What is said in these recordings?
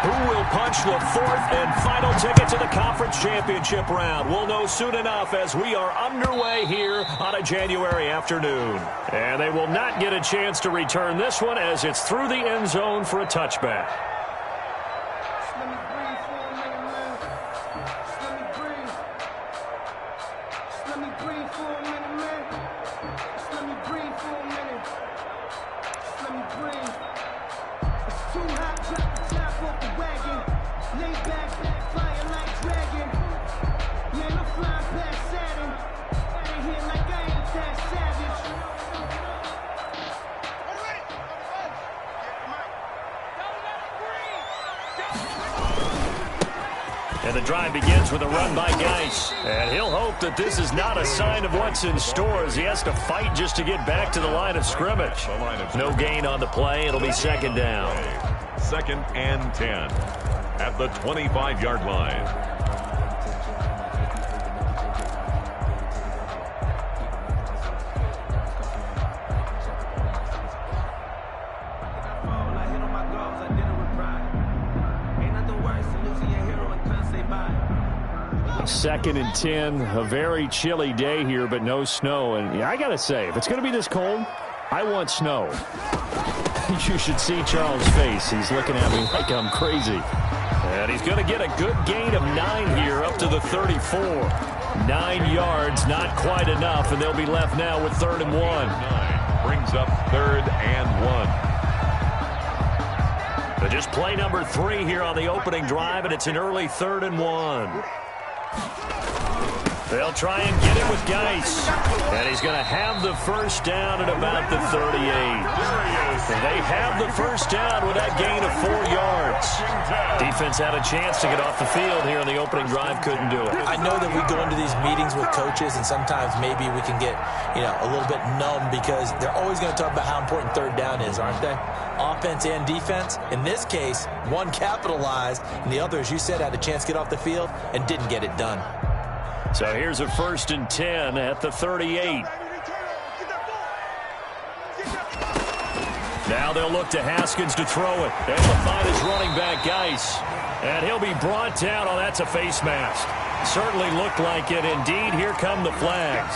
Who will punch the fourth and final ticket to the conference championship round? We'll know soon enough as we are underway here on a January afternoon. And they will not get a chance to return this one as it's through the end zone for a touchback. And the drive begins with a run by Geis. And he'll hope that this is not a sign of what's in store as he has to fight just to get back to the line of scrimmage. No gain on the play. It'll be second down. 2nd and 10 at the 25-yard line. Second and 10, a very chilly day here, but no snow. And I got to say, if it's going to be this cold, I want snow. You should see Charles' face. He's looking at me like I'm crazy. And he's going to get a good gain of 9 here up to the 34. 9 yards, not quite enough, and they'll be left now with 3rd and 1. Brings up 3rd and 1. But just play number 3 here on the opening drive, and it's an early 3rd and 1. They'll try and get it with Geis. And he's going to have the first down at about the 38. And they have the first down with that gain of 4 yards. Defense had a chance to get off the field here in the opening drive, couldn't do it. I know that we go into these meetings with coaches, and sometimes maybe we can get, a little bit numb because they're always going to talk about how important 3rd down is, aren't they? Offense and defense. In this case, one capitalized, and the other, as you said, had a chance to get off the field and didn't get it done. So here's a 1st and 10 at the 38. Now they'll look to Haskins to throw it. And they'll find his running back, Geis. And he'll be brought down. Oh, that's a face mask. Certainly looked like it. Indeed, here come the flags.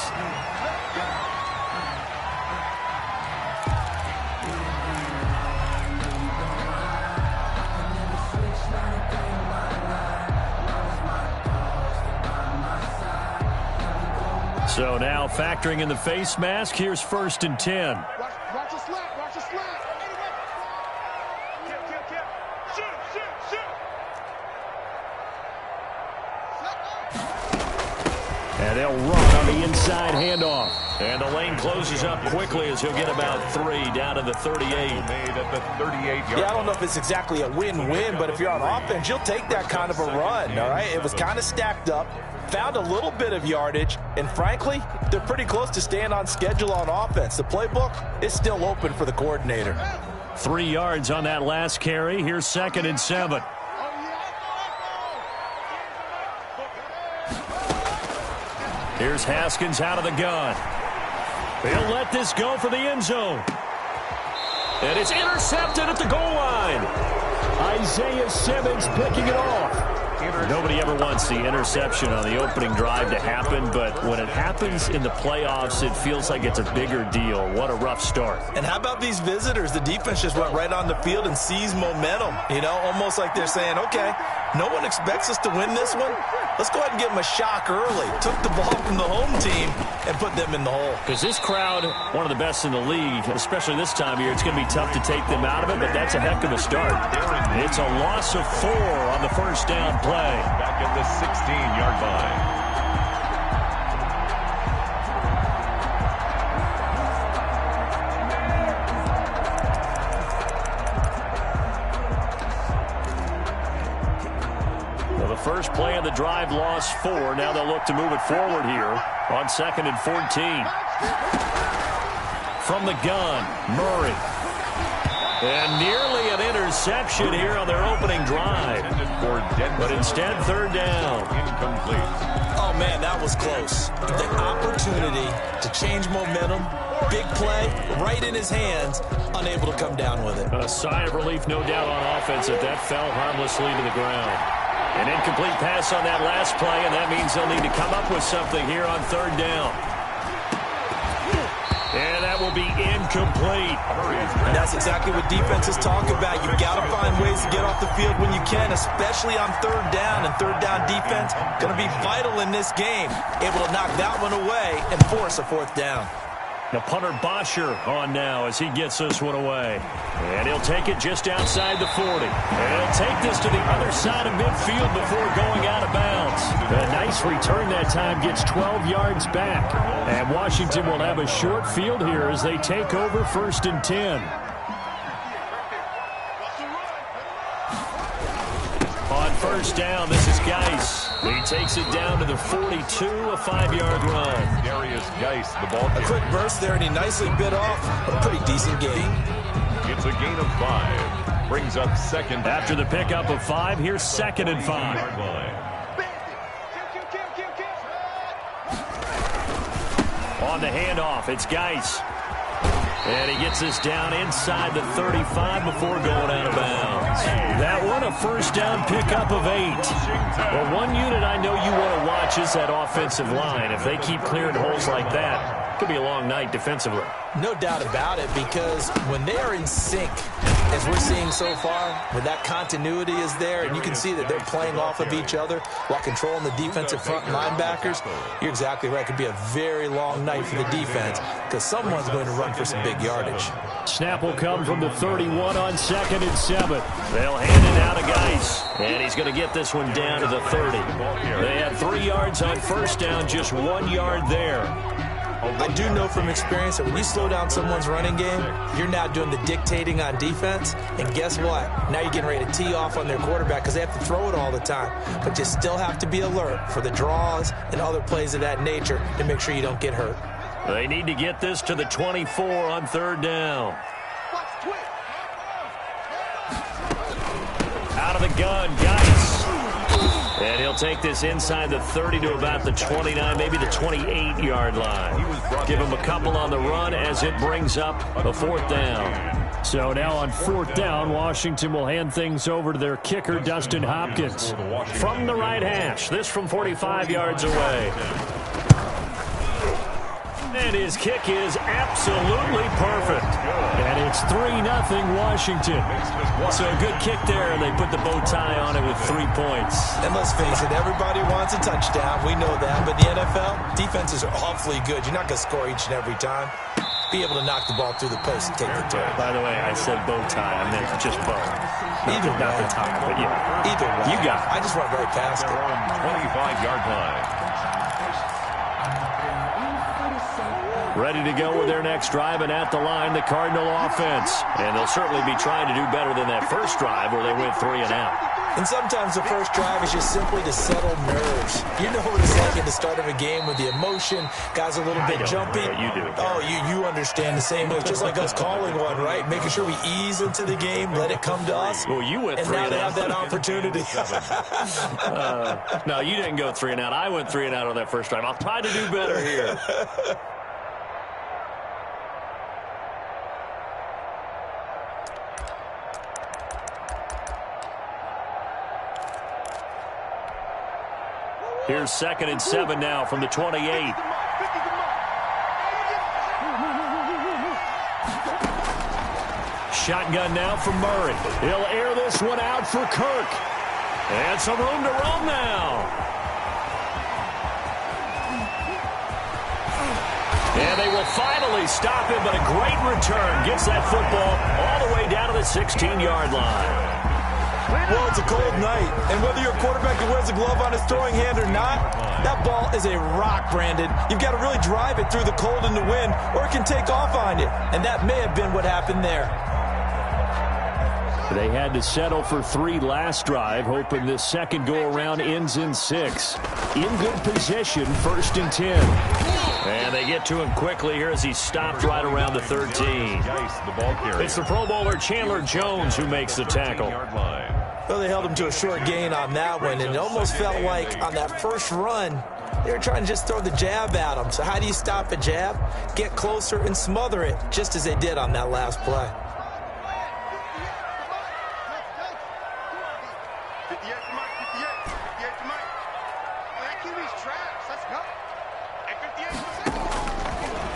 So now factoring in the face mask, here's 1st and 10. Watch the slap, watch the slap. Shoot. And they'll run on the inside handoff. And the lane closes up quickly as he'll get about 3 down to the 38. Made at the 38-yard. Yeah, I don't know if it's exactly a win-win, but if you're on offense, you'll take that kind of a run, all right? It was kind of stacked up. Found a little bit of yardage, and frankly, they're pretty close to staying on schedule on offense. The playbook is still open for the coordinator. 3 yards on that last carry. Here's 2nd and 7. Here's Haskins out of the gun. He'll let this go for the end zone. And it's intercepted at the goal line. Isaiah Simmons picking it off. Nobody ever wants the interception on the opening drive to happen, but when it happens in the playoffs, it feels like it's a bigger deal. What a rough start. And how about these visitors? The defense just went right on the field and seized momentum. Almost like they're saying, okay, no one expects us to win this one. Let's go ahead and give them a shock early. Took the ball from the home team and put them in the hole. Because this crowd, one of the best in the league, especially this time of year, it's going to be tough to take them out of it, but that's a heck of a start. It's a loss of 4 on the first down play. Back at the 16-yard line. First play of the drive lost 4. Now they'll look to move it forward here on 2nd and 14. From the gun, Murray. And nearly an interception here on their opening drive. But instead, 3rd down. Incomplete. Oh, man, that was close. The opportunity to change momentum Big play, right in his hands, unable to come down with it. A sigh of relief, no doubt, on offense that that fell harmlessly to the ground. An incomplete pass on that last play, and that means they'll need to come up with something here on third down. And that will be incomplete. And that's exactly what defenses talk about. You've got to find ways to get off the field when you can, especially on third down. And third down defense going to be vital in this game. Able to knock that one away and force a fourth down. The punter Bosher on now as he gets this one away. And he'll take it just outside the 40. And he'll take this to the other side of midfield before going out of bounds. A nice return that time, gets 12 yards back. And Washington will have a short field here as they take over 1st and 10. On first down, this is Geis. He takes it down to the 42, a 5-yard run. Darius Geis, the ball. A quick burst there, and he nicely bit off. A pretty decent game. It's a gain of 5. Brings up second. After the pickup of 5, here's 2nd and 5. On the handoff, it's Geis. And he gets this down inside the 35 before going out of bounds. That one, a first down pickup of 8. Well, one unit I know you want to watch is that offensive line. If they keep clearing holes like that, it could be a long night defensively. No doubt about it, because when they are in sync, as we're seeing so far, when that continuity is there, and you can see that they're playing off of each other while controlling the defensive front linebackers, you're exactly right. It could be a very long night for the defense because someone's going to run for some big yardage. Snap will come from the 31 on 2nd and 7. They'll hand it out to Geis, and he's going to get this one down to the 30. They had 3 yards on first down, just 1 yard there. I do know from experience that when you slow down someone's running game, you're now doing the dictating on defense. And guess what? Now you're getting ready to tee off on their quarterback because they have to throw it all the time. But you still have to be alert for the draws and other plays of that nature to make sure you don't get hurt. They need to get this to the 24 on third down. Out of the gun, Geis. And he'll take this inside the 30 to about the 29, maybe the 28-yard line. Give him a couple on the run as it brings up a 4th down. So now on 4th down, Washington will hand things over to their kicker, Dustin Hopkins. From the right hash, this from 45 yards away. And his kick is absolutely perfect. And it's 3-0 Washington. So a good kick there, and they put the bow tie on it with 3 points. And let's face it, everybody wants a touchdown. We know that. But the NFL, defenses are awfully good. You're not going to score each and every time. Be able to knock the ball through the post and take the turn. By the way, I said bow tie. I meant just bow. Either way. Not the tie, but yeah. Either way. You got it. I just went right past it. 25-yard line. Ready to go with their next drive, and at the line, the Cardinal offense. And they'll certainly be trying to do better than that first drive where they went 3 and out. And sometimes the first drive is just simply to settle nerves. You know what it's like at the start of a game with the emotion, guys are a little bit jumpy. You do. Oh, you understand the same way. It's just like us calling one, right? Making sure we ease into the game, let it come to us. Well, you went 3 and now and they out. have that opportunity. No, you didn't go 3 and out. I went 3 and out on that first drive. I'll try to do better here. Here's 2nd and 7 now from the 28. Shotgun now from Murray. He'll air this one out for Kirk. And some room to roam now. And they will finally stop him, but a great return. Gets that football all the way down to the 16-yard line. Well, it's a cold night, and whether you're a quarterback who wears a glove on his throwing hand or not, that ball is a rock, Brandon. You've got to really drive it through the cold and the wind, or it can take off on you, and that may have been what happened there. They had to settle for 3 last drive, hoping this second go-around ends in 6. In good position, 1st and 10. And they get to him quickly here as he stopped right around the 13. It's the Pro Bowler Chandler Jones who makes the tackle. Well, they held him to a short gain on that one, and it almost felt like on that first run, They were trying to just throw the jab at him. So how do you stop a jab? Get closer and smother it, just as they did on that last play.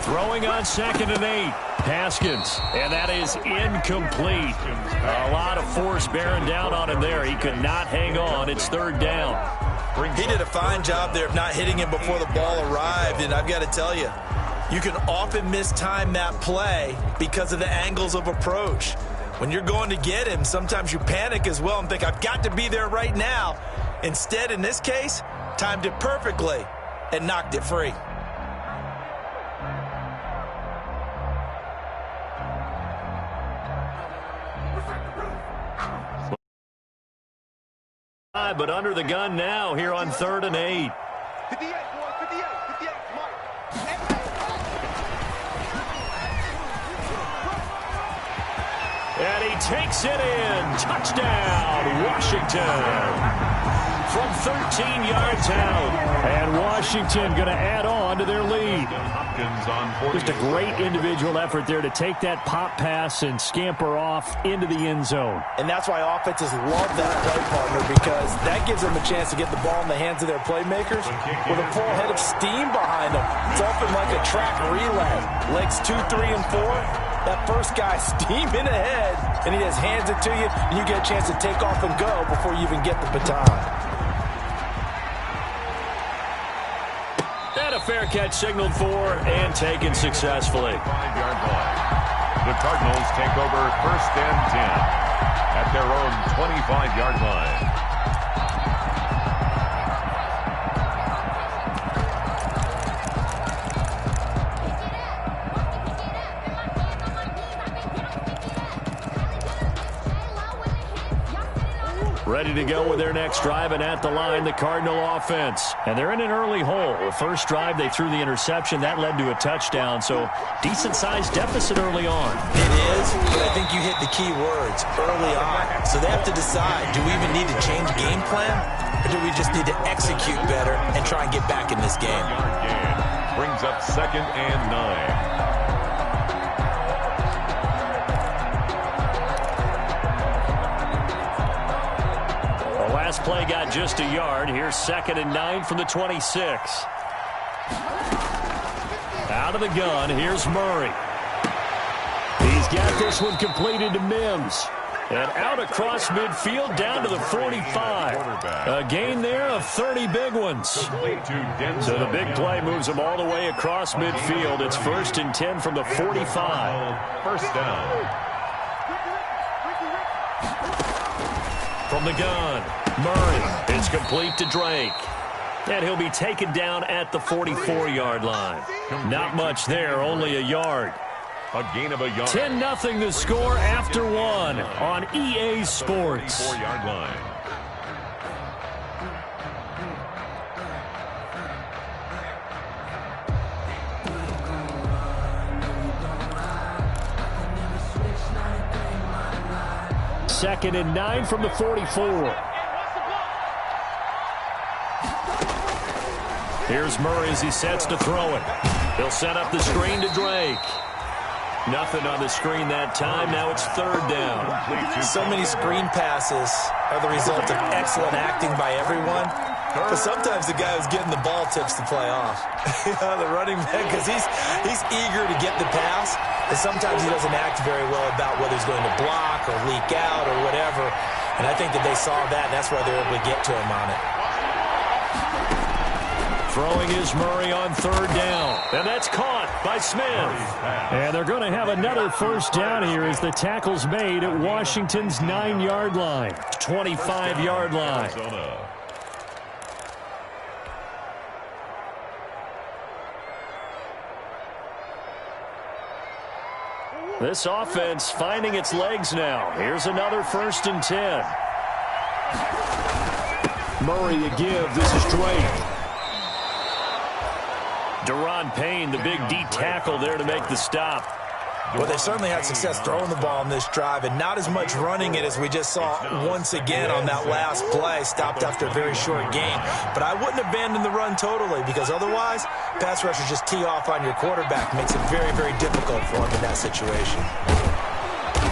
Throwing on 2nd and 8. Haskins, and that is incomplete. A lot of force bearing down on him there. He could not hang on. It's 3rd down. He did a fine job there of not hitting him before the ball arrived, and I've got to tell you, you can often mistime that play because of the angles of approach. When you're going to get him, sometimes you panic as well and think, I've got to be there right now. Instead, in this case, timed it perfectly and knocked it free. But under the gun now here on 3rd and 8. 58, boy, 58, Mark. And he takes it in. Touchdown, Washington. From 13 yards out. And Washington going to add on to their lead. Just a great individual effort there to take that pop pass and scamper off into the end zone. And that's why offenses love that play partner, because that gives them a chance to get the ball in the hands of their playmakers with a full head of steam behind them. It's often like a track relay. Legs 2, 3, and 4. That first guy steaming ahead, and he just hands it to you, and you get a chance to take off and go before you even get the baton. And a fair catch signaled for and taken successfully. 5-yard line. The Cardinals take over 1st and 10 at their own 25-yard line. Ready to go with their next drive, and at the line, the Cardinal offense. And they're in an early hole. The first drive, they threw the interception. That led to a touchdown, so decent-sized deficit early on. It is, but I think you hit the key words, early on. So they have to decide, do we even need to change game plan, or do we just need to execute better and try and get back in this game? Brings up 2nd and 9. Last play got just a yard. Here's 2nd and 9 from the 26. Out of the gun, here's Murray. He's got this one completed to Mims. And out across midfield down to the 45. A gain there of 30 big ones. So the big play moves them all the way across midfield. It's 1st and 10 from the 45. First down. From the gun, Murray. It's complete to Drake. And he'll be taken down at the 44-yard line. Not much there, only a yard. A gain of a yard. 10-0 the score after 1 on EA Sports. 4-yard line. Second and 9 from the 44. Here's Murray as he sets to throw it. He'll set up the screen to Drake. Nothing on the screen that time. Now it's 3rd down. So many screen passes are the result of excellent acting by everyone. But sometimes the guy who's getting the ball tips the play off. The running back, because he's eager to get the pass. And sometimes he doesn't act very well about whether he's going to block or leak out or whatever. And I think that they saw that, and that's why they're able to get to him on it. Throwing is Murray on 3rd down. And that's caught by Smith. And they're going to have another first down here as the tackle's made at Washington's 9-yard line. 25-yard line. This offense finding its legs now. Here's another 1st and 10. Murray a give. This is Drake. Deron Payne, the big D tackle there to make the stop. Well, they certainly had success throwing the ball on this drive and not as much running it as we just saw once again on that last play, stopped after a very short gain. But I wouldn't abandon the run totally because otherwise, pass rushers just tee off on your quarterback. Makes it very, very difficult for him in that situation.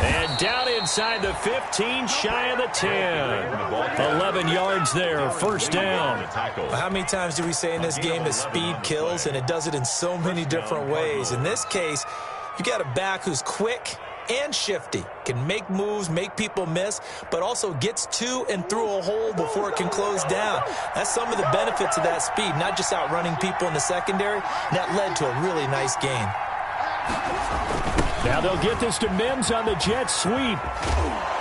And down inside the 15, shy of the 10. 11 yards there, first down. How many times do we say in this game that speed kills, and it does it in so many different ways? In this case, you got a back who's quick and shifty, can make moves, make people miss, but also gets to and through a hole before it can close down. That's some of the benefits of that speed, not just outrunning people in the secondary. That led to a really nice gain. Now they'll get this to Mims on the jet sweep.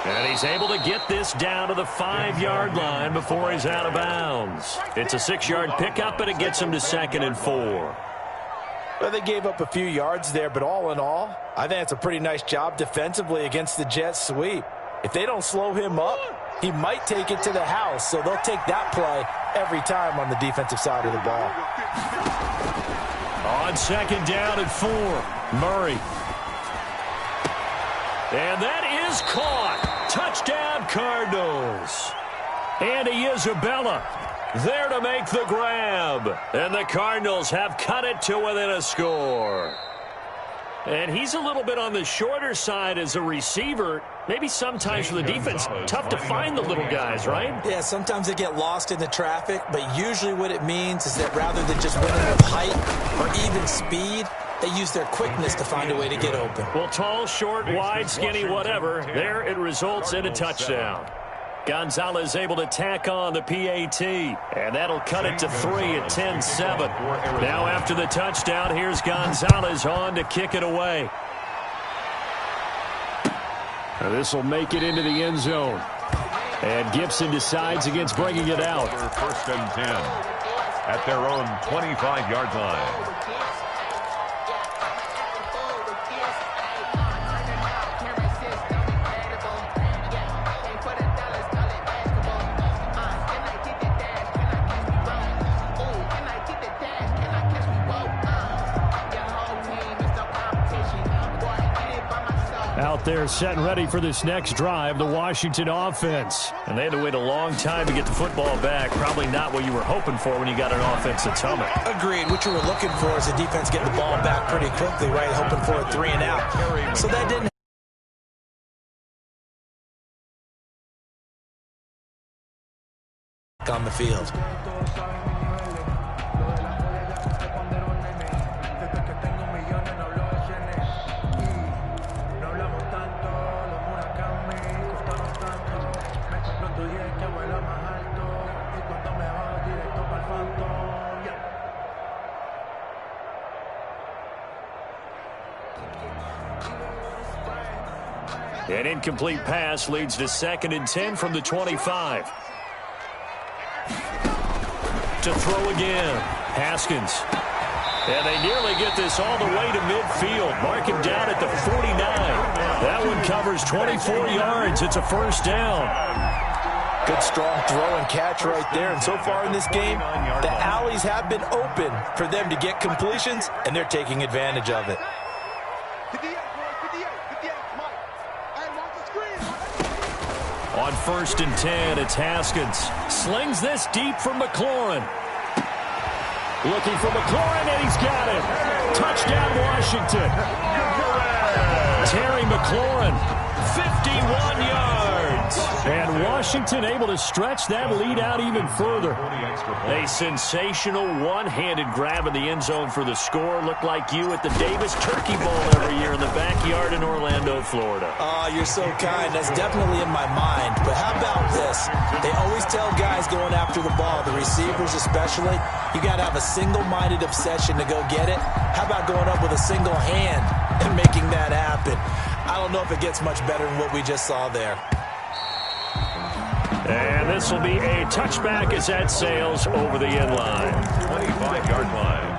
And he's able to get this down to the 5-yard line before he's out of bounds. It's a 6-yard pickup, and it gets him to 2nd and 4. Well, they gave up a few yards there, but all in all, I think it's a pretty nice job defensively against the jet sweep. If they don't slow him up, he might take it to the house, so they'll take that play every time on the defensive side of the ball. On 2nd down and 4, Murray. And that is caught. Touchdown, Cardinals. Andy Isabella there to make the grab. And the Cardinals have cut it to within a score. And he's a little bit on the shorter side as a receiver. Maybe sometimes for the defense, tough to find the little guys, right? Yeah, sometimes they get lost in the traffic, but usually what it means is that rather than just winning with height or even speed, they use their quickness to find a way to get open. Well, tall, short, wide, skinny, whatever, there it results in a touchdown. Gonzalez able to tack on the PAT, and that'll cut it to 3 at 10-7. Now after the touchdown, here's Gonzalez on to kick it away. This will make it into the end zone. And Gibson decides against bringing it out. 1st and 10 at their own 25-yard line. Out there set and ready for this next drive, the Washington offense. And they had to wait a long time to get the football back. Probably not what you were hoping for when you got an offense that's humming. Agreed. What you were looking for is the defense getting the ball back pretty quickly, right? Hoping for a 3 and out. So that didn't on the field. An incomplete pass leads to 2nd and 10 from the 25. To throw again, Haskins. And they nearly get this all the way to midfield. Mark him down at the 49. That one covers 24 yards. It's a 1st down. Good strong throw and catch right there. And so far in this game, the alleys have been open for them to get completions, and they're taking advantage of it. On 1st and 10, it's Haskins. Slings this deep from McLaurin. Looking for McLaurin, and he's got it. Touchdown, Washington. Terry McLaurin, 51 yards. And Washington able to stretch that lead out even further. A sensational one-handed grab in the end zone for the score. Looked like you at the Davis Turkey Bowl every year in the backyard in Orlando, Florida. Oh, you're so kind. That's definitely in my mind. But how about this? They always tell guys going after the ball, the receivers especially, you got to have a single-minded obsession to go get it. How about going up with a single hand and making that happen? I don't know if it gets much better than what we just saw there. And this will be a touchback as that sails over the end line. 25-yard line.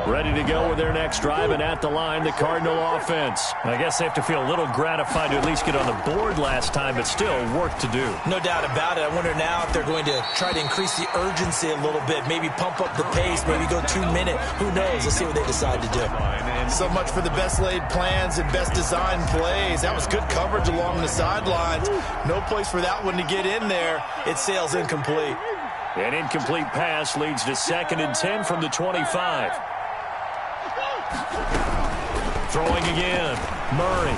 Ready to to go with their next drive, and at the line, the Cardinal offense. I guess they have to feel a little gratified to at least get on the board last time, but still work to do. No doubt about it. I wonder now if they're going to try to increase the urgency a little bit, maybe pump up the pace, maybe go 2 minute. Who knows? Let's see what they decide to do. So much for the best laid plans and best designed plays. That was good coverage along the sidelines. No place for that one to get in there. It sails incomplete. An incomplete pass leads to 2nd and 10 from the 25. Throwing again, Murray.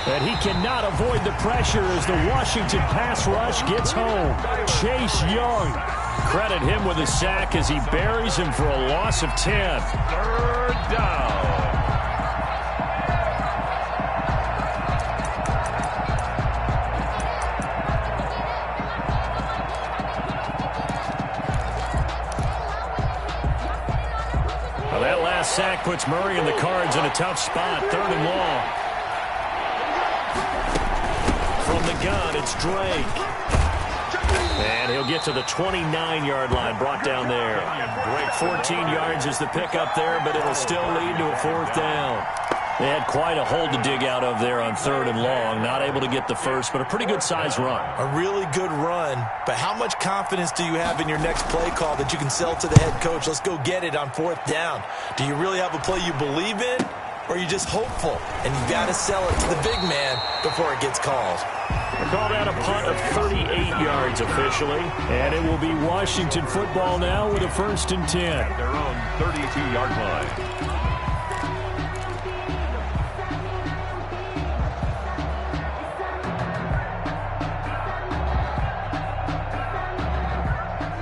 And he cannot avoid the pressure as the Washington pass rush gets home. Chase Young. Credit him with a sack as he buries him for a loss of 10. 3rd down. Well, that last sack puts Murray and the Cards in a tough spot. 3rd and long. From the gun, it's Drake. And he'll get to the 29-yard line, brought down there. 14 yards is the pickup there, but it'll still lead to a 4th down. They had quite a hole to dig out of there on 3rd and long. Not able to get the first, but a pretty good-sized run. A really good run, but how much confidence do you have in your next play call that you can sell to the head coach? Let's go get it on 4th down. Do you really have a play you believe in, or are you just hopeful? And you've got to sell it to the big man before it gets called. They called out a punt of 38 yards officially, and it will be Washington football now with a 1st and 10. At their own 32-yard line.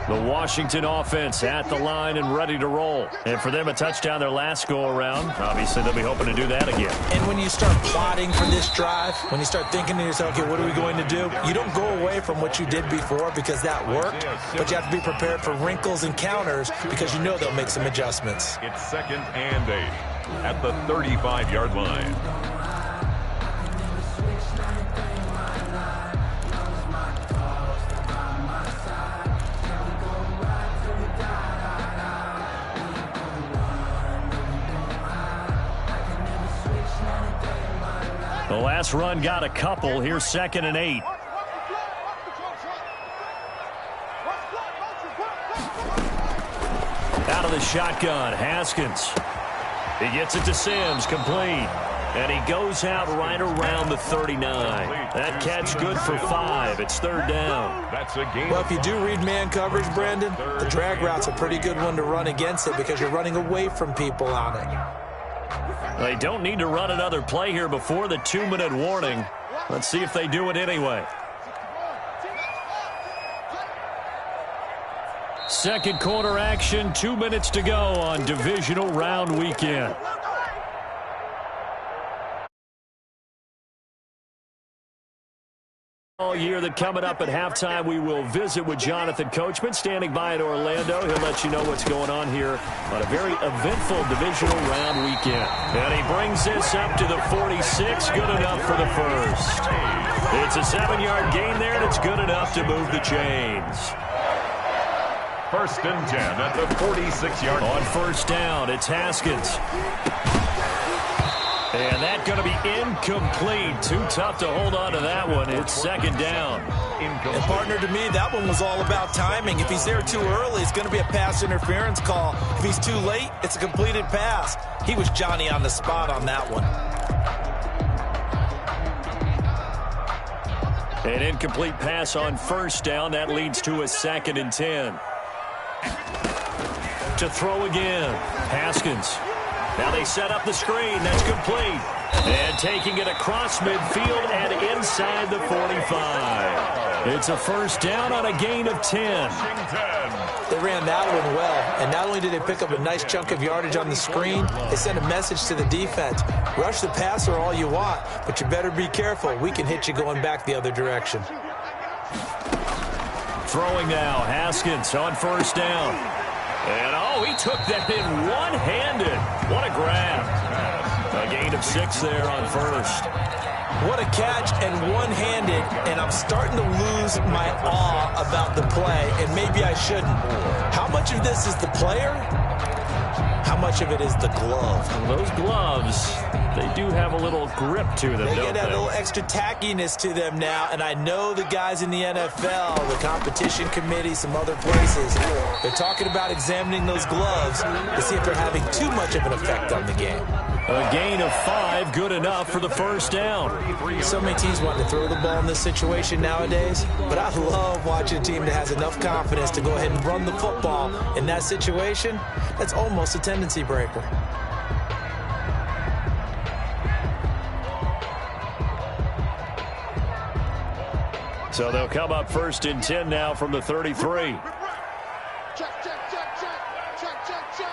The Washington offense at the line and ready to roll. And for them, a touchdown their last go-around. Obviously, they'll be hoping to do that again. And when you start plotting for this drive, when you start thinking to yourself, okay, what are we going to do? You don't go away from what you did before because that worked, but you have to be prepared for wrinkles and counters because you know they'll make some adjustments. It's 2nd and 8 at the 35-yard line. The last run got a couple. Here's 2nd and 8. Out of the shotgun, Haskins. He gets it to Sims, complete. And he goes out right around the 39. That catch good for 5. It's 3rd down. That's a game. Well, if you do read man coverage, Brandon, the drag route's a pretty good one to run against it because you're running away from people on it. They don't need to run another play here before the 2-minute warning. Let's see if they do it anyway. Second quarter action, 2 minutes to go on divisional round weekend. All year that coming up at halftime, we will visit with Jonathan Coachman standing by in Orlando. He'll let you know what's going on here on a very eventful divisional round weekend. And he brings this up to the 46, good enough for the first. It's a 7-yard gain there, and it's good enough to move the chains. 1st and 10 at the 46-yard line. On 1st down, it's Haskins. And that's going to be incomplete. Too tough to hold on to that one. It's 2nd down. And partner, to me, that one was all about timing. If he's there too early, it's going to be a pass interference call. If he's too late, it's a completed pass. He was Johnny on the spot on that one. An incomplete pass on 1st down. That leads to a 2nd and 10. To throw again, Haskins. Now they set up the screen. That's complete. And taking it across midfield and inside the 45. It's a 1st down on a gain of 10. They ran that one well. And not only did they pick up a nice chunk of yardage on the screen, they sent a message to the defense. Rush the passer all you want, but you better be careful. We can hit you going back the other direction. Throwing now, Haskins on 1st down. And, oh, he took that in one-handed. What a grab. A gain of 6 there on 1st. What a catch and one-handed, and I'm starting to lose my awe about the play, and maybe I shouldn't. How much of this is the player? How how much of it is the glove? Well, those gloves, they do have a little grip to them, They don't get that they? little extra tackiness to them now, and I know the guys in the NFL, the competition committee, some other places, they're talking about examining those gloves to see if they're having too much of an effect on the game. A gain of 5, good enough for the first down. So many teams want to throw the ball in this situation nowadays, but I love watching a team that has enough confidence to go ahead and run the football in that situation. That's almost a tendency breaker. So they'll come up 1st and 10 now from the 33. Check, check, check, check, check, check, check.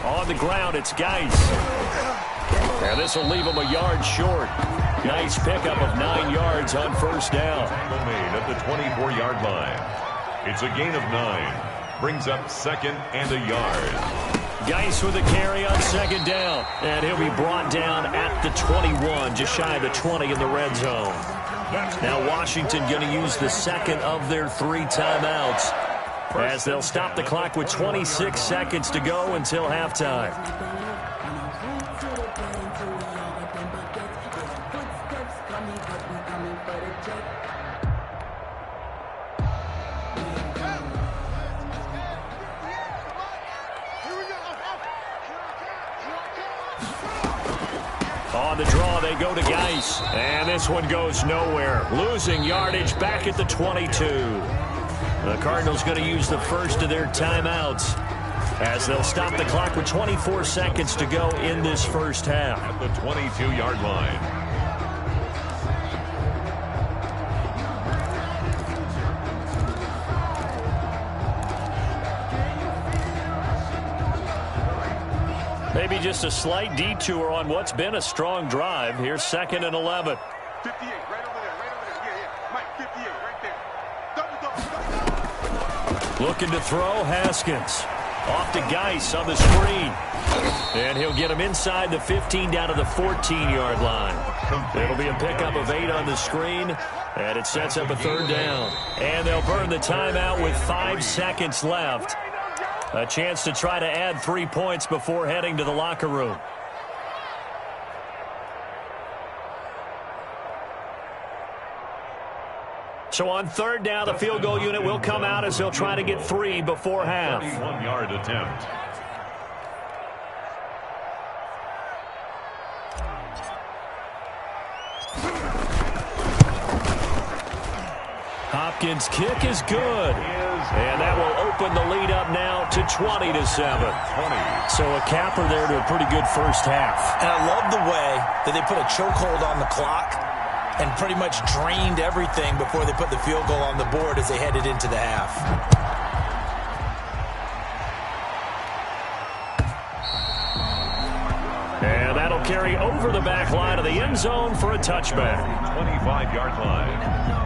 On the ground, it's Geis. And this will leave him a yard short. Nice pickup of 9 yards on 1st down. Tackle made at the 24-yard line. It's a gain of 9. Brings up 2nd and a yard. Geis with a carry on 2nd down. And he'll be brought down at the 21, just shy of the 20 in the red zone. Now Washington going to use the 2nd of their 3 timeouts, as they'll stop the clock with 26 seconds to go until halftime. On the draw, they go to Geis, and this one goes nowhere. Losing yardage back at the 22. The Cardinals going to use the first of their timeouts, as they'll stop the clock with 24 seconds to go in this first half. At the 22-yard line. Maybe just a slight detour on what's been a strong drive. Here's 2nd and 11. 58, right over there, right over there. Yeah, yeah. Mike, 58, right there. Double, double. Looking to throw, Haskins. Off to Geis on the screen. And he'll get him inside the 15 down to the 14-yard line. It'll be a pickup of 8 on the screen, and it sets up a 3rd down. And they'll burn the timeout with 5 seconds left. A chance to try to add 3 points before heading to the locker room. So on 3rd down, the field goal unit will come out as they'll try to get 3 before half. 31-yard attempt. Hopkins' kick is good. And that will open the lead up now to 20-7. So a capper there to a pretty good first half. And I love the way that they put a chokehold on the clock and pretty much drained everything before they put the field goal on the board as they headed into the half. And that'll carry over the back line of the end zone for a touchback. 25-yard line.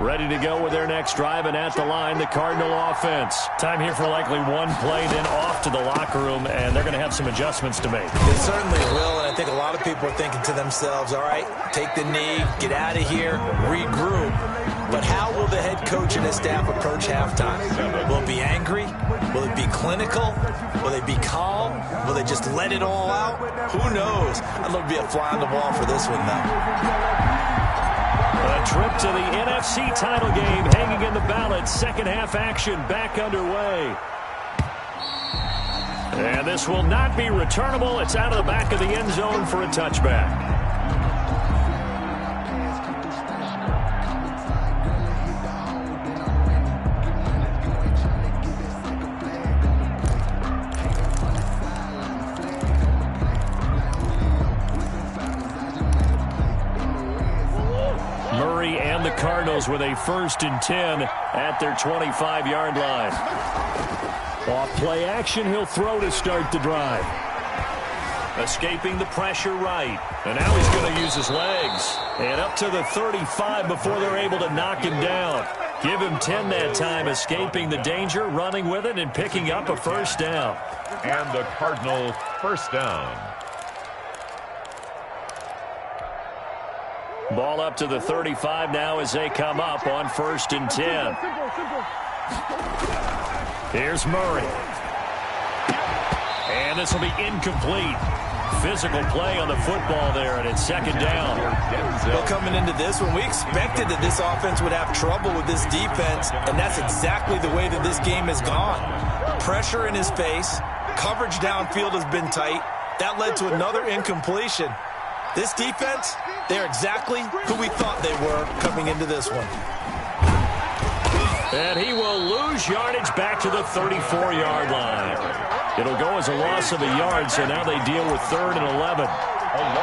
Ready to go with their next drive, and at the line, the Cardinal offense. Time here for likely one play, then off to the locker room, and they're going to have some adjustments to make. They certainly will, and I think a lot of people are thinking to themselves, all right, take the knee, get out of here, regroup. But how will the head coach and his staff approach halftime? Will it be angry? Will it be clinical? Will they be calm? Will they just let it all out? Who knows? I'd love to be a fly on the wall for this one, though. A trip to the NFC title game hanging in the balance. Second half action back underway. And this will not be returnable. It's out of the back of the end zone for a touchback. Cardinals with a 1st and 10 at their 25-yard line. Off play action, he'll throw to start the drive. Escaping the pressure right. And now he's going to use his legs. And up to the 35 before they're able to knock him down. Give him 10 that time, escaping the danger, running with it, and picking up a first down. And the Cardinals first down. Ball up to the 35 now as they come up on 1st and 10. Here's Murray. And this will be incomplete. Physical play on the football there, and it's 2nd down. Well, coming into this one, we expected that this offense would have trouble with this defense, and that's exactly the way that this game has gone. Pressure in his face. Coverage downfield has been tight. That led to another incompletion. This defense, they're exactly who we thought they were coming into this one. And he will lose yardage back to the 34-yard line. It'll go as a loss of a yard, so now they deal with 3rd and 11.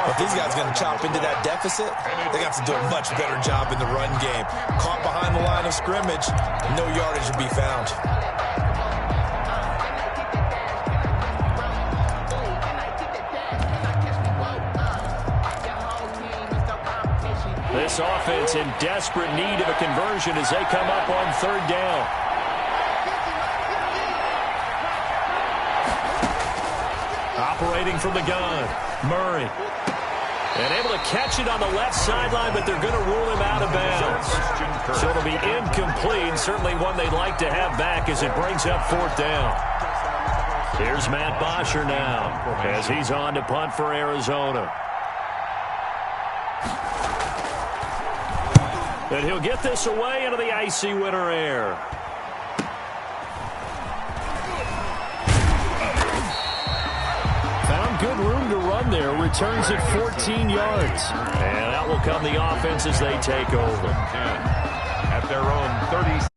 If these guys are going to chop into that deficit, they got to do a much better job in the run game. Caught behind the line of scrimmage, no yardage to be found. This offense in desperate need of a conversion as they come up on 3rd down. Operating from the gun, Murray. And able to catch it on the left sideline, but they're going to rule him out of bounds. So it'll be incomplete, certainly one they'd like to have back as it brings up 4th down. Here's Matt Bosher now as he's on to punt for Arizona. And he'll get this away into the icy winter air. Found good room to run there. Returns at 14 yards. And out will come the offense as they take over. At their own 30.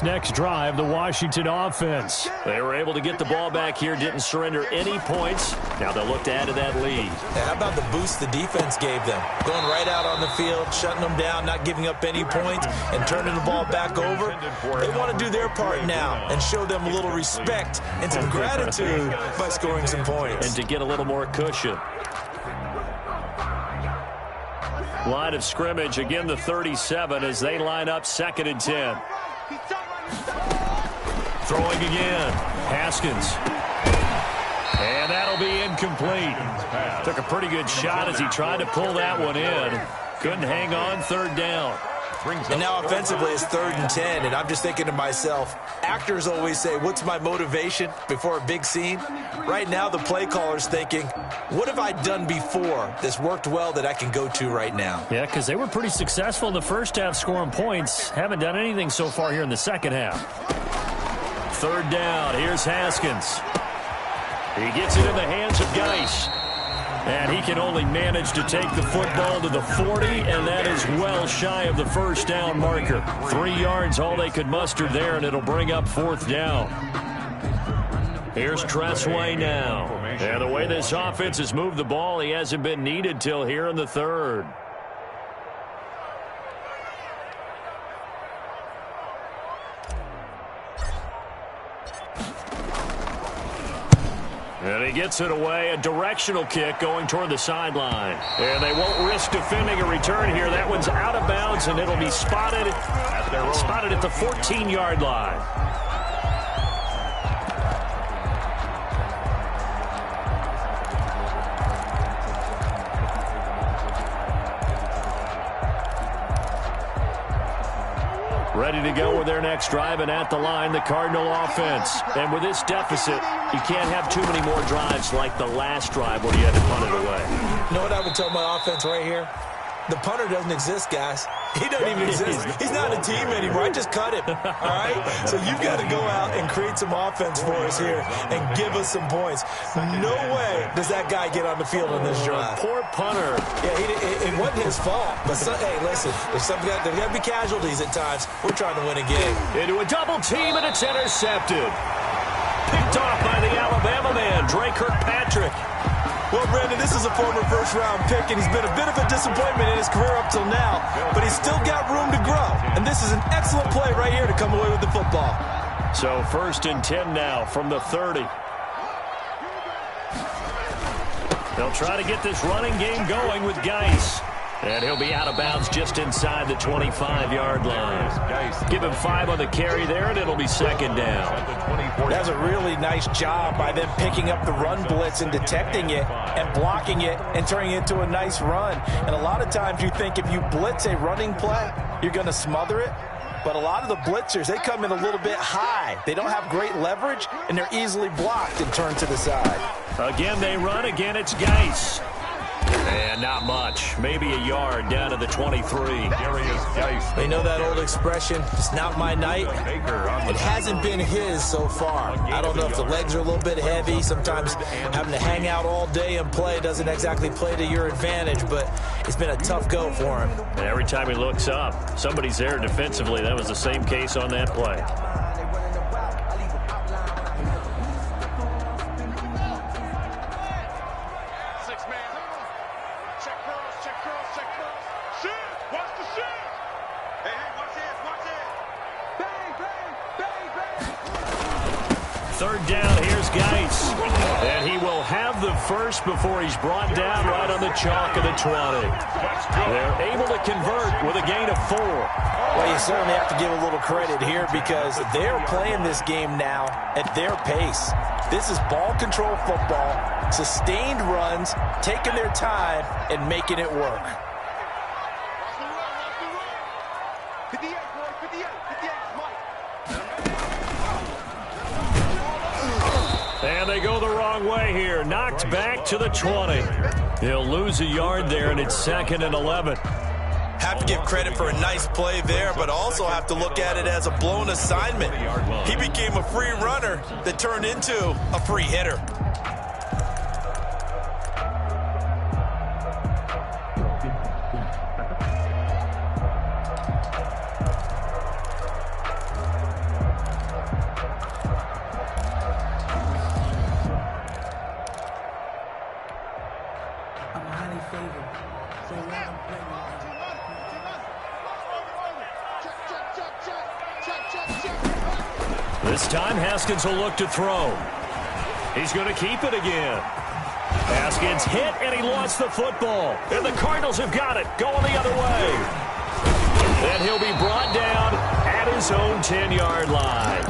Next drive, the Washington offense. They were able to get the ball back here, didn't surrender any points. Now they'll look to add to that lead. Yeah, how about the boost the defense gave them? Going right out on the field, shutting them down, not giving up any points, and turning the ball back over. They want to do their part now and show them a little respect and some gratitude by scoring some points. And to get a little more cushion. Line of scrimmage, again the 37 as they line up 2nd and 10. Throwing again. Haskins. And that'll be incomplete. Took a pretty good shot as he tried to pull that one in. Couldn't hang on, 3rd down. And now offensively it's 3rd and 10, and I'm just thinking to myself, actors always say, what's my motivation before a big scene? Right now the play caller's thinking, what have I done before that's worked well that I can go to right now? Yeah, because they were pretty successful in the first half scoring points. Haven't done anything so far here in the second half. 3rd down, here's Haskins. He gets it in the hands of Geis. And he can only manage to take the football to the 40, and that is well shy of the first down marker. 3 yards, all they could muster there, and it'll bring up 4th down. Here's Tressway now. And the way this offense has moved the ball, he hasn't been needed till here in the 3rd. And he gets it away, a directional kick going toward the sideline. And they won't risk defending a return here. That one's out of bounds, and it'll be spotted at the 14-yard line. Ready to go with their next drive, and at the line, the Cardinal offense. And with this deficit, you can't have too many more drives like the last drive where you had to punt it away. You know what I would tell my offense right here? The punter doesn't exist, guys. He doesn't even exist. He's not a team anymore. I just cut him, all right? So you've got to go out and create some offense for us here and give us some points. No way does that guy get on the field on this drive. Poor punter. Yeah, it wasn't his fault. But, hey, listen, there's got to be casualties at times. We're trying to win a game. Into a double team, and it's intercepted. Picked off by the Alabama man, Dre Kirkpatrick. Well, Brandon, this is a former first-round pick, and he's been a bit of a disappointment in his career up till now, but he's still got room to grow, and this is an excellent play right here to come away with the football. So 1st and 10 now from the 30. They'll try to get this running game going with Geis. And he'll be out of bounds just inside the 25-yard line. Give him 5 on the carry there, and it'll be second down. That's a really nice job by them picking up the run blitz and detecting it and blocking it and turning it into a nice run. And a lot of times you think if you blitz a running play, you're going to smother it. But a lot of the blitzers, they come in a little bit high. They don't have great leverage, and they're easily blocked and turned to the side. Again, they run. Again, it's Geis. And not much. Maybe a yard down to the 23. They know that old expression, it's not my night. It hasn't been his so far. I don't know if the legs are a little bit heavy. Sometimes having to hang out all day and play doesn't exactly play to your advantage, but it's been a tough go for him. And every time he looks up, somebody's there defensively. That was the same case on that play. Third down, here's Geis. And he will have the first before he's brought down right on the chalk of the 20. They're able to convert with a gain of 4. Well, you certainly have to give a little credit here because they're playing this game now at their pace. This is ball control football, sustained runs, taking their time, and making it work. And they go the wrong way here. Knocked back to the 20. He'll lose a yard there, and it's 2nd and 11. Have to give credit for a nice play there, but also have to look at it as a blown assignment. He became a free runner that turned into a free hitter. This time, Haskins will look to throw. He's going to keep it again. Haskins hit, and he lost the football. And the Cardinals have got it, going the other way. And he'll be brought down at his own 10-yard line.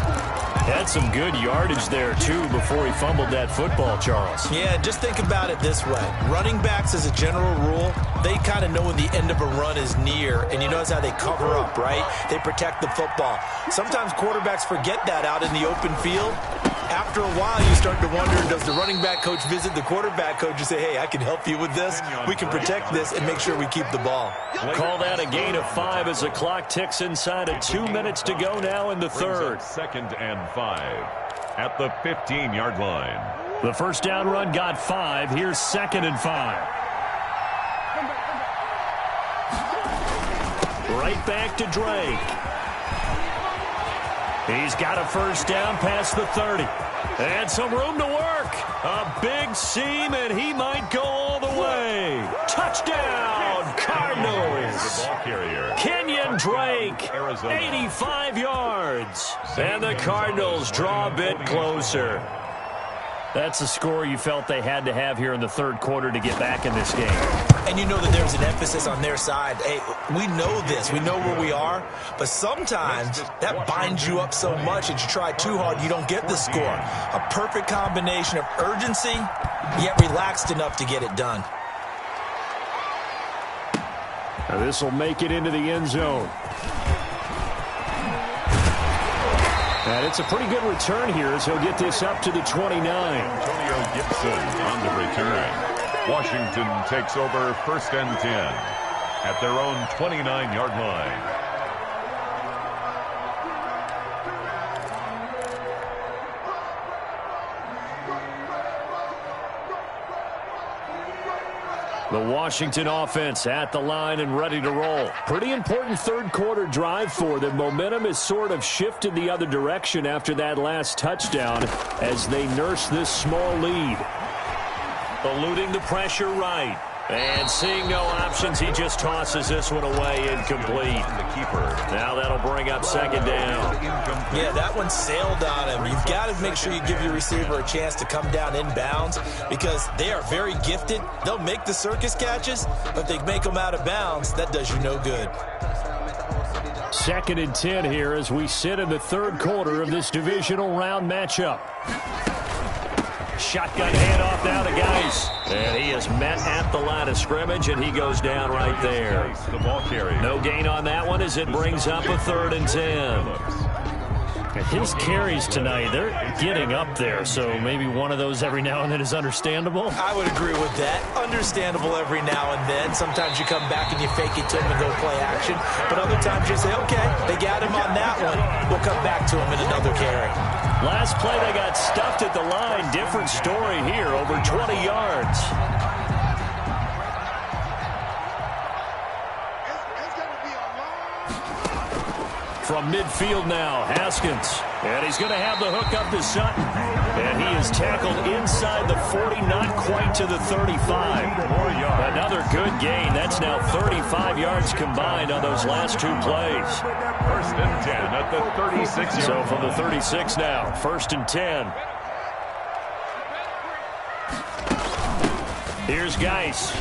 Had some good yardage there, too, before he fumbled that football, Charles. Yeah, just think about it this way. Running backs, as a general rule, they kind of know when the end of a run is near, and you notice how they cover up, right? They protect the football. Sometimes quarterbacks forget that out in the open field. After a while, you start to wonder, does the running back coach visit the quarterback coach and say, hey, I can help you with this. We can protect this and make sure we keep the ball. Call that a gain of 5 as the clock ticks inside of 2 minutes to go now in the third. 2nd and 5 at the 15-yard line. The first down run got 5. Here's 2nd and 5. Right back to Drake. He's got a first down past the 30. And some room to work. A big seam, and he might go all the way. Touchdown, Cardinals. Kenyon Drake, 85 yards. And the Cardinals draw a bit closer. That's a score you felt they had to have here in the third quarter to get back in this game. And you know that there's an emphasis on their side. Hey, we know this. We know where we are. But sometimes that binds you up so much that you try too hard, you don't get the score. A perfect combination of urgency, yet relaxed enough to get it done. Now this will make it into the end zone. And it's a pretty good return here as he'll get this up to the 29. Antonio Gibson on the return. Washington takes over 1st and 10 at their own 29-yard line. The Washington offense at the line and ready to roll. Pretty important third quarter drive for them. Momentum has sort of shifted the other direction after that last touchdown as they nurse this small lead. Eluding the pressure right. And seeing no options, he just tosses this one away incomplete. Now that'll bring up second down. Yeah, that one sailed on him. You've got to make sure you give your receiver a chance to come down inbounds because they are very gifted. They'll make the circus catches, but if they make them out of bounds, that does you no good. 2nd and 10 here as we sit in the third quarter of this divisional round matchup. Shotgun handoff now to Geis. And he is met at the line of scrimmage, and he goes down right there. No gain on that one as it brings up a 3rd and 10. His carries tonight, they're getting up there, so maybe one of those every now and then is understandable. I would agree with that. Understandable every now and then. Sometimes you come back and you fake it to him and go play action. But other times you say, okay, they got him on that one. We'll come back to him in another carry. Last play, they got stuffed at the line. Different story here, over 20 yards. From midfield now, Haskins. And he's going to have the hook up to Sutton. And he is tackled inside the 40, not quite to the 35. Another good gain. That's now 35 yards combined on those last 2 plays. 1st and 10 at the 36-yard. So from the 36 now, 1st and 10. Here's Geis.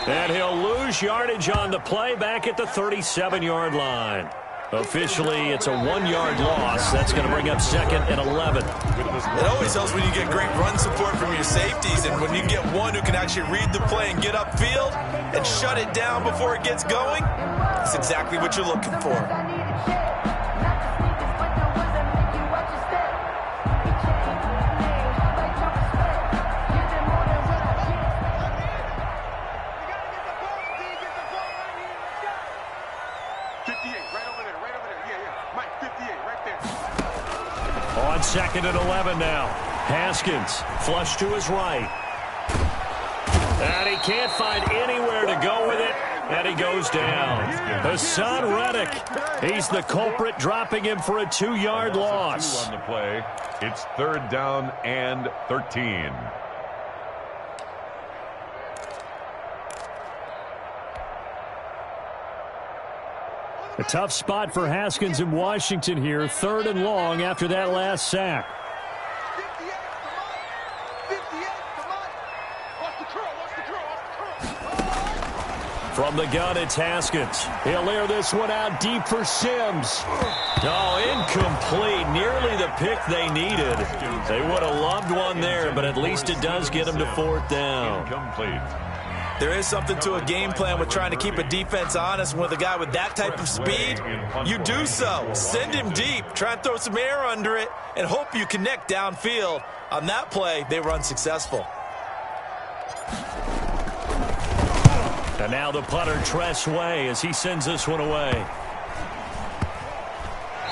And he'll lose yardage on the play back at the 37-yard line. Officially, it's a 1-yard loss. That's going to bring up 2nd and 11. It always helps when you get great run support from your safeties, and when you get one who can actually read the play and get upfield and shut it down before it gets going, that's exactly what you're looking for. On 2nd and 11 now. Haskins, flush to his right. And he can't find anywhere to go with it. And he goes down. Hassan Reddick. He's the culprit, dropping him for a 2-yard loss. On the play, it's 3rd down and 13. A tough spot for Haskins in Washington here. 3rd and long after that last sack. From the gun, it's Haskins. He'll air this one out deep for Sims. Oh, incomplete. Nearly the pick they needed. They would have loved one there, but at least it does get them to 4th down. Incomplete. There is something to a game plan with trying to keep a defense honest. With a guy with that type of speed, you do so. Send him deep. Try and throw some air under it and hope you connect downfield. On that play, they were unsuccessful. And now the punter, Tress Way, as he sends this one away.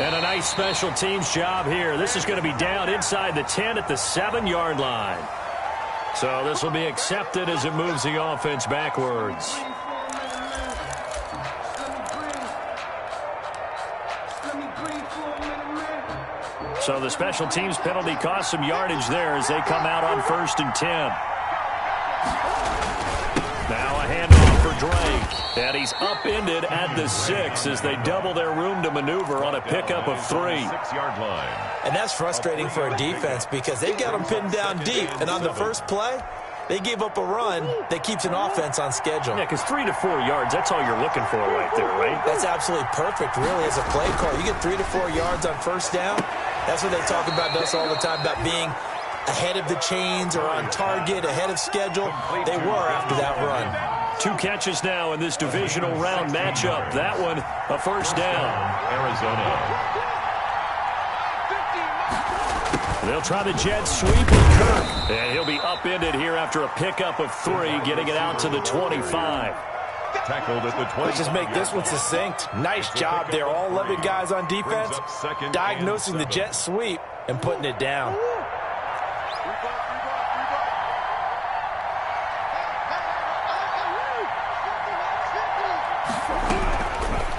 And a nice special teams job here. This is going to be down inside the 10 at the 7-yard line. So this will be accepted as it moves the offense backwards. So the special teams penalty cost some yardage there as they come out on 1st and 10. Now a handoff for Drake. And he's upended at the 6 as they double their room to maneuver on a pickup of 3. 6-yard line. And that's frustrating for a defense because they've got them pinned down deep. And on the first play, they gave up a run that keeps an offense on schedule. Yeah, because 3 to 4 yards, that's all you're looking for right there, right? That's absolutely perfect, really, as a play call. You get 3 to 4 yards on 1st down. That's what they talk about to us all the time, about being ahead of the chains or on target, ahead of schedule. They were after that run. 2 catches now in this divisional round matchup. That one, a 1st down. Arizona. They'll try the jet sweep and Kirk. And he'll be upended here after a pickup of 3, getting it out to the 25. Tackled at the 20. Let's just make this one succinct. Nice job there. All 11 guys on defense diagnosing the jet sweep and putting it down.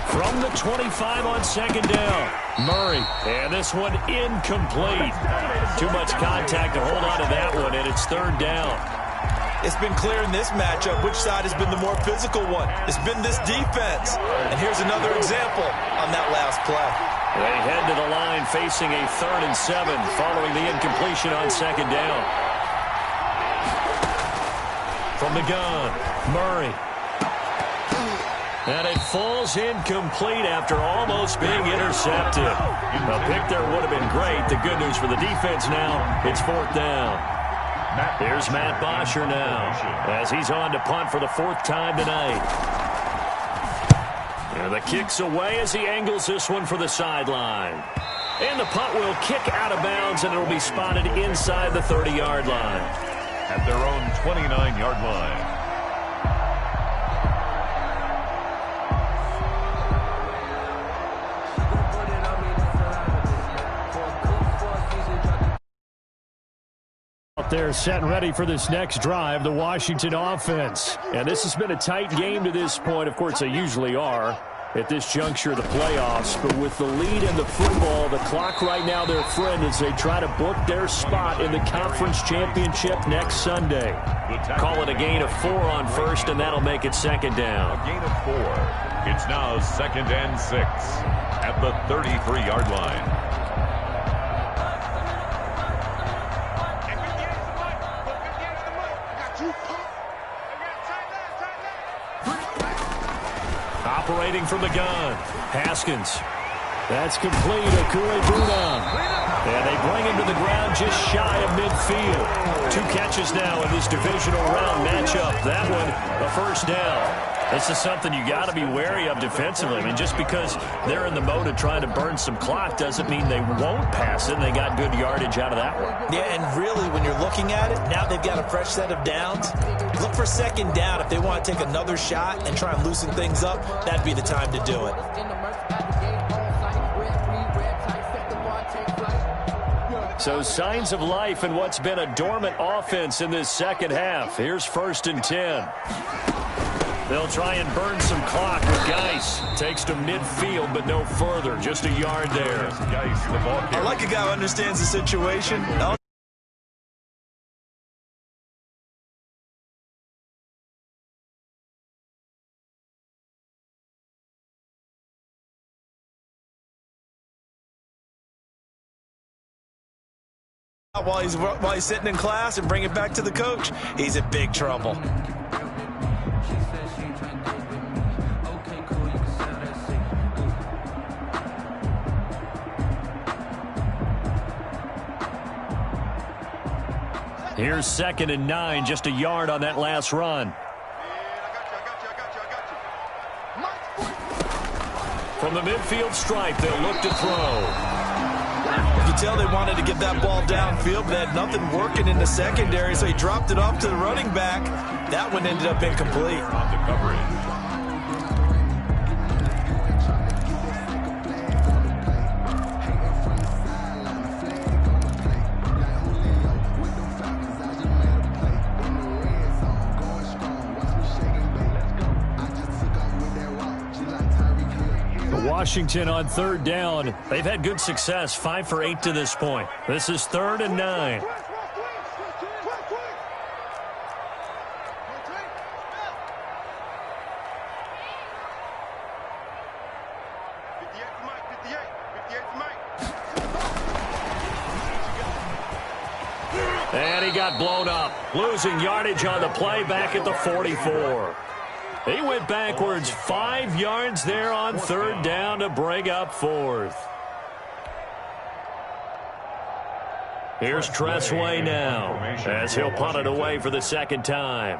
From the 25 on 2nd down, Murray. And this one incomplete. Too much contact to hold on to that one, and it's 3rd down. It's been clear in this matchup which side has been the more physical one. It's been this defense. And here's another example on that last play. They head to the line facing a 3rd and 7 following the incompletion on 2nd down. From the gun, Murray. And it falls incomplete after almost being intercepted. A pick there would have been great. The good news for the defense now, it's 4th down. Here's Matt Bosher now as he's on to punt for the 4th time tonight. And the kick's away as he angles this one for the sideline. And the punt will kick out of bounds, and it will be spotted inside the 30-yard line. At their own 29-yard line. They're set and ready for this next drive, the Washington offense. And this has been a tight game to this point. Of course, they usually are at this juncture of the playoffs. But with the lead in the football, the clock right now their friend as they try to book their spot in the conference championship next Sunday. Call it a gain of 4 on first, and that'll make it 2nd down. A gain of 4. It's now 2nd and 6 at the 33-yard line. Operating from the gun, Haskins. That's complete. Okure-Buna. And they bring him to the ground just shy of midfield. 2 catches now in this divisional round matchup. That one, a 1st down. This is something you got to be wary of defensively. I mean, just because they're in the mode of trying to burn some clock doesn't mean they won't pass it. And they got good yardage out of that one. Yeah, and really, when you're looking at it, now they've got a fresh set of downs. Look for 2nd down. If they want to take another shot and try and loosen things up, that'd be the time to do it. So signs of life in what's been a dormant offense in this 2nd half. Here's 1st and 10. They'll try and burn some clock with Geis. Takes to midfield, but no further. Just a yard there. Geis, the ball carrier. I like a guy who understands the situation. While he's sitting in class and bring it back to the coach, he's in big trouble. Here's 2nd and 9, just a yard on that last run. From the midfield stripe, they'll look to throw. You can tell they wanted to get that ball downfield, but they had nothing working in the secondary, so he dropped it off to the running back. That one ended up incomplete. On the coverage. Washington on 3rd down. They've had good success, 5 for 8 to this point. This is 3rd and 9. And he got blown up, losing yardage on the play back at the 44. He went backwards 5 yards there on 3rd down to bring up 4th. Here's Tressway now as he'll punt it away for the 2nd time.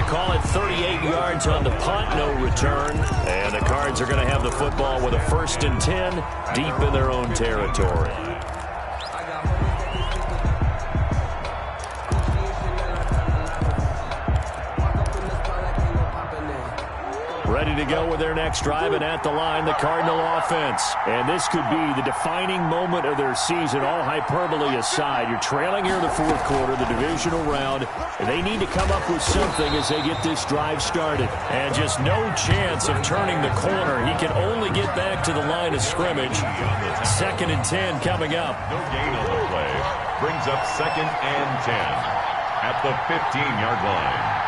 Call it 38 yards on the punt, no return. And the Cards are going to have the football with a 1st and 10 deep in their own territory. ready to go with their next drive, and at the line, the Cardinal offense. And this could be the defining moment of their season, all hyperbole aside. You're trailing here in the fourth quarter, the divisional round, and they need to come up with something as they get this drive started. And just no chance of turning the corner. He can only get back to the line of scrimmage. 2nd and 10 coming up. No gain on the play. Brings up 2nd and 10 at the 15-yard line.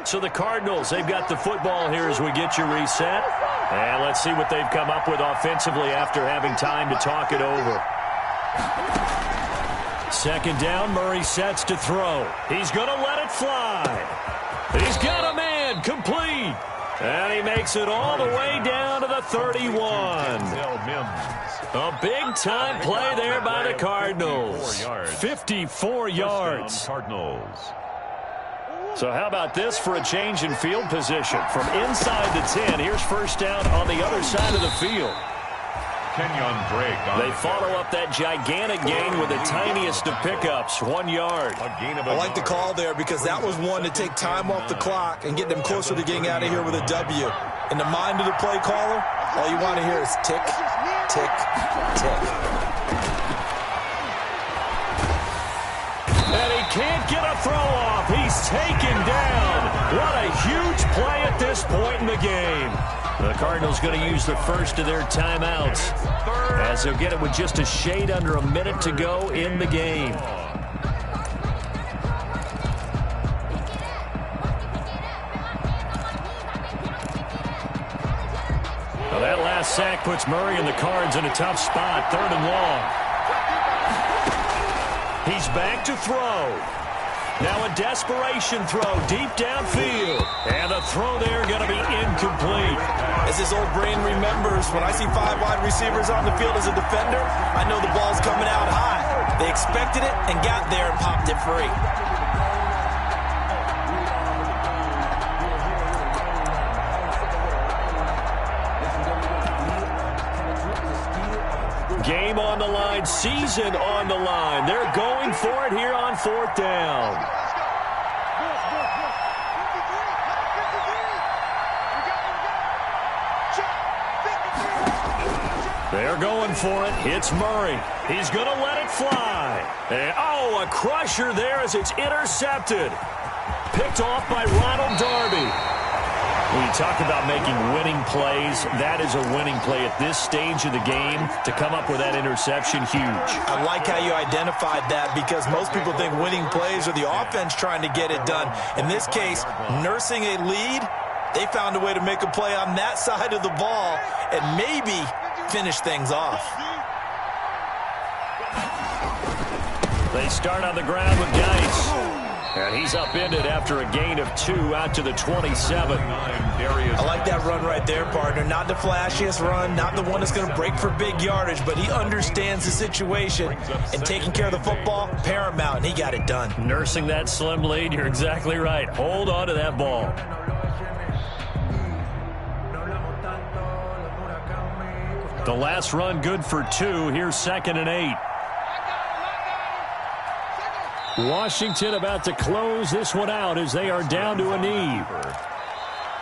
So the Cardinals, they've got the football here as we get you reset. And let's see what they've come up with offensively after having time to talk it over. 2nd down, Murray sets to throw. He's going to let it fly. He's got a man, complete. And he makes it all the way down to the 31. A big-time play there by the Cardinals. 54 yards. Cardinals. So how about this for a change in field position? From inside the 10, here's 1st down on the other side of the field. Kenyon Drake. They follow up that gigantic gain with the tiniest of pickups, 1 yard. I like the call there because that was one to take time off the clock and get them closer to getting out of here with a W. In the mind of the play caller, all you want to hear is tick, tick, tick. And he can't get a throw off. He's taken down. What a huge play at this point in the game. The Cardinals going to use the first of their timeouts as they'll get it with just a shade under a minute to go in the game. Well, that last sack puts Murray and the Cards in a tough spot, 3rd and long. He's back to throw. Now a desperation throw deep downfield. And the throw there going to be incomplete. As his old brain remembers, when I see 5 wide receivers on the field as a defender, I know the ball's coming out high. They expected it and got there and popped it free. Game on the line, season on the line. They're going for it here on 4th down. They're going for it. It's Murray. He's going to let it fly. And, oh, a crusher there as it's intercepted. Picked off by Ronald Darby. When you talk about making winning plays, that is a winning play at this stage of the game. To come up with that interception, huge. I like how you identified that because most people think winning plays are the offense trying to get it done. In this case, nursing a lead, they found a way to make a play on that side of the ball and maybe finish things off. They start on the ground with Geis. And he's upended after a gain of 2 out to the 27. I like that run right there, partner. Not the flashiest run, not the one that's going to break for big yardage, but he understands the situation, and taking care of the football, paramount, and he got it done. Nursing that slim lead, you're exactly right. Hold on to that ball. The last run good for 2. Here's 2nd and 8. Washington about to close this one out as they are down to a knee.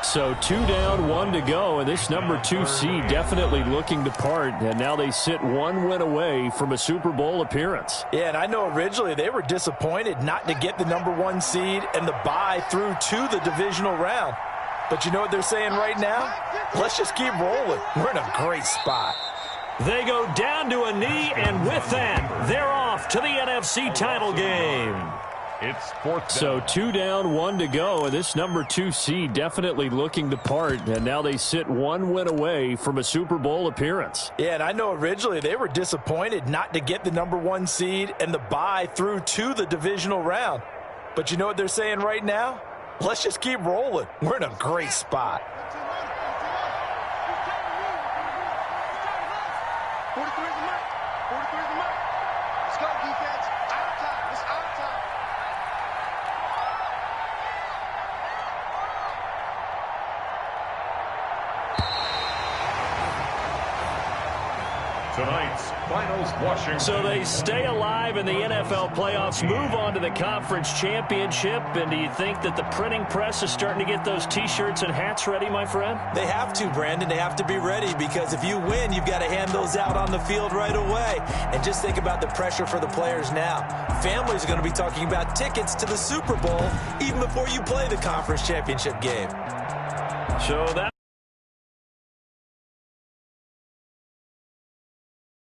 So 2 down, 1 to go, and this number 2 seed definitely looking to part, and now they sit 1 win away from a Super Bowl appearance. Yeah, and I know originally they were disappointed not to get the number 1 seed and the bye through to the divisional round. But you know what they're saying right now? Let's just keep rolling. We're in a great spot. They go down to a knee, and with that, they're off to the NFC title game. It's 4th down. So 2 down, 1 to go, and this number 2 seed definitely looking to part, and now they sit 1 win away from a Super Bowl appearance. Yeah, and I know originally they were disappointed not to get the number 1 seed and the bye through to the divisional round. But you know what they're saying right now? Let's just keep rolling. We're in a great spot. 43 is the mark. 43 is the mark. Let's go, defense. Our time. It's our time. Tonight's finals, Washington. So they stay alive in the NFL playoffs, move on to the conference championship. And do you think that the printing press is starting to get those T-shirts and hats ready, my friend? They have to, Brandon. They have to be ready because if you win, you've got to hand those out on the field right away. And just think about the pressure for the players now. Families are going to be talking about tickets to the Super Bowl even before you play the conference championship game. So that